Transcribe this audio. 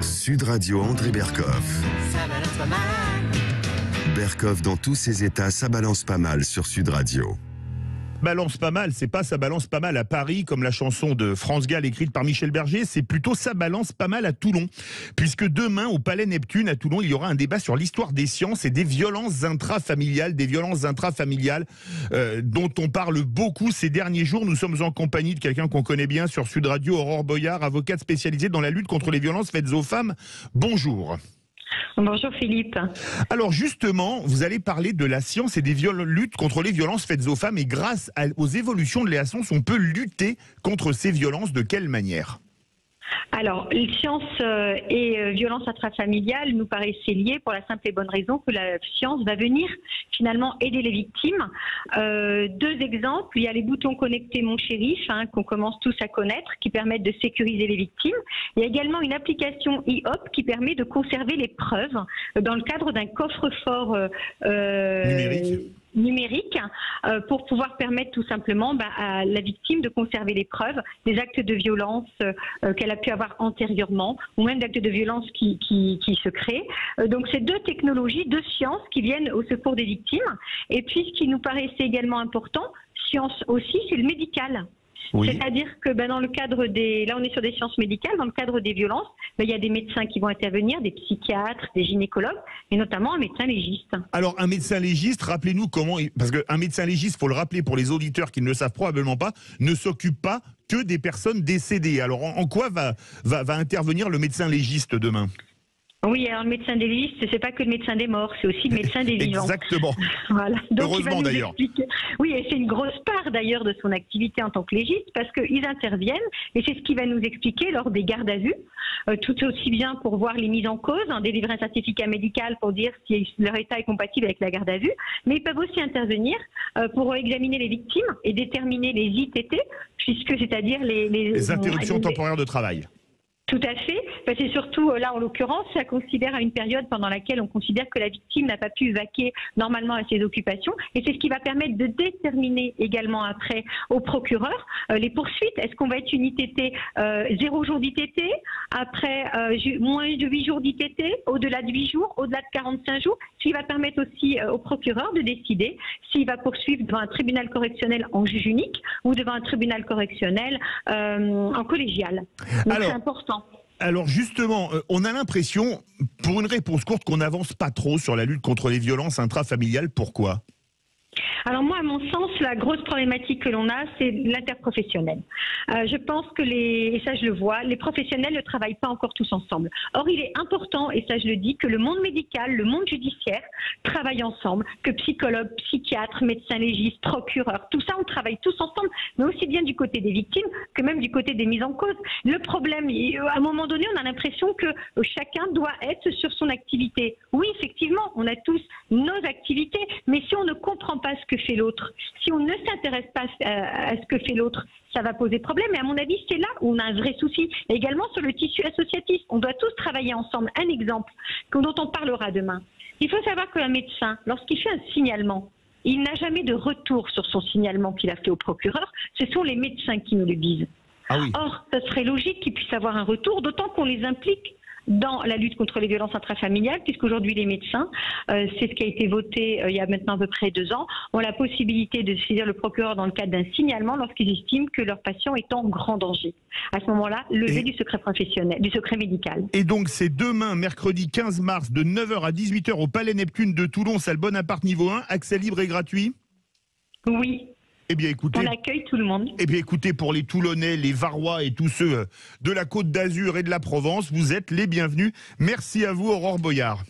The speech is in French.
Sud Radio André Berkoff. Ça balance pas mal. Berkoff dans tous ses états, ça balance pas mal sur Sud Radio. Balance pas mal, c'est pas ça balance pas mal à Paris comme la chanson de France Gall écrite par Michel Berger, c'est plutôt ça balance pas mal à Toulon. Puisque demain au Palais Neptune à Toulon, il y aura un débat sur l'histoire des sciences et des violences intrafamiliales, dont on parle beaucoup ces derniers jours. Nous sommes en compagnie de quelqu'un qu'on connaît bien sur Sud Radio, Aurore Boyard, avocate spécialisée dans la lutte contre les violences faites aux femmes. Bonjour. Bonjour Philippe. Alors justement, vous allez parler de la science et des luttes contre les violences faites aux femmes et grâce aux évolutions de la science, on peut lutter contre ces violences de quelle manière ? Alors, science et violence intrafamiliale nous paraissaient liées pour la simple et bonne raison que la science va venir finalement aider les victimes. Deux exemples, il y a les boutons connectés Mon Shérif, qu'on commence tous à connaître, qui permettent de sécuriser les victimes. Il y a également une application IHOP qui permet de conserver les preuves dans le cadre d'un coffre-fort numérique pour pouvoir permettre tout simplement à la victime de conserver les preuves des actes de violence qu'elle a pu avoir antérieurement ou même d'actes de violence qui se créent. Donc c'est deux technologies, deux sciences qui viennent au secours des victimes. Et puis ce qui nous paraissait également important, science aussi, c'est le médical. Oui. C'est-à-dire que dans le cadre là on est sur des sciences médicales, dans le cadre des violences, il y a des médecins qui vont intervenir, des psychiatres, des gynécologues, et notamment un médecin légiste. Alors un médecin légiste, rappelez-nous comment, parce qu'un médecin légiste, il faut le rappeler pour les auditeurs qui ne le savent probablement pas, ne s'occupe pas que des personnes décédées. Alors en quoi va intervenir le médecin légiste demain ? Oui, alors le médecin des légiste, c'est pas que le médecin des morts, c'est aussi le médecin des vivants. Exactement. Voilà. Donc, heureusement d'ailleurs. Oui, et c'est une grosse part d'ailleurs de son activité en tant que légiste, parce qu'ils interviennent, et c'est ce qu'il va nous expliquer lors des gardes à vue, tout aussi bien pour voir les mises en cause, délivrer un certificat médical pour dire si leur état est compatible avec la garde à vue, mais ils peuvent aussi intervenir pour examiner les victimes et déterminer les ITT, puisque c'est-à-dire les interruptions temporaires de travail. Tout à fait. C'est surtout là, en l'occurrence, ça considère à une période pendant laquelle on considère que la victime n'a pas pu vaquer normalement à ses occupations. Et c'est ce qui va permettre de déterminer également après au procureur les poursuites. Est-ce qu'on va être une ITT 0 jours d'ITT, après moins de 8 jours d'ITT, au-delà de 8 jours, au-delà de 45 jours, ce qui va permettre aussi au procureur de décider s'il va poursuivre devant un tribunal correctionnel en juge unique ou devant un tribunal correctionnel en collégial. Donc c'est important. Alors justement, on a l'impression, pour une réponse courte, qu'on n'avance pas trop sur la lutte contre les violences intrafamiliales. Pourquoi ? Alors moi, à mon sens, la grosse problématique que l'on a, c'est l'interprofessionnel. Je pense que et ça je le vois, les professionnels ne travaillent pas encore tous ensemble. Or, il est important, et ça je le dis, que le monde médical, le monde judiciaire travaillent ensemble, que psychologues, psychiatres, médecins légistes, procureurs, tout ça, on travaille tous ensemble, mais aussi bien du côté des victimes que même du côté des mises en cause. Le problème, à un moment donné, on a l'impression que chacun doit être sur son activité. Oui, effectivement, on a tous nos activités, mais si on ne comprend pas ce que fait l'autre, si on ne s'intéresse pas à ce que fait l'autre, ça va poser problème. Et à mon avis, c'est là où on a un vrai souci. Et également sur le tissu associatif, on doit tous travailler ensemble. Un exemple dont on parlera demain. Il faut savoir qu'un médecin, lorsqu'il fait un signalement, il n'a jamais de retour sur son signalement qu'il a fait au procureur. Ce sont les médecins qui nous le disent. Ah oui. Or, ça serait logique qu'ils puissent avoir un retour, d'autant qu'on les implique dans la lutte contre les violences intrafamiliales, puisqu'aujourd'hui les médecins, c'est ce qui a été voté il y a maintenant à peu près 2 ans, ont la possibilité de saisir le procureur dans le cadre d'un signalement lorsqu'ils estiment que leur patient est en grand danger. À ce moment-là, levée du secret professionnel, du secret médical. Et donc c'est demain, mercredi 15 mars, de 9h à 18h au Palais Neptune de Toulon, salle Bonaparte niveau 1, accès libre et gratuit ? Oui. Eh bien, écoutez, on accueille tout le monde. Eh bien, écoutez, pour les Toulonnais, les Varois et tous ceux de la Côte d'Azur et de la Provence, vous êtes les bienvenus. Merci à vous, Aurore Boyard.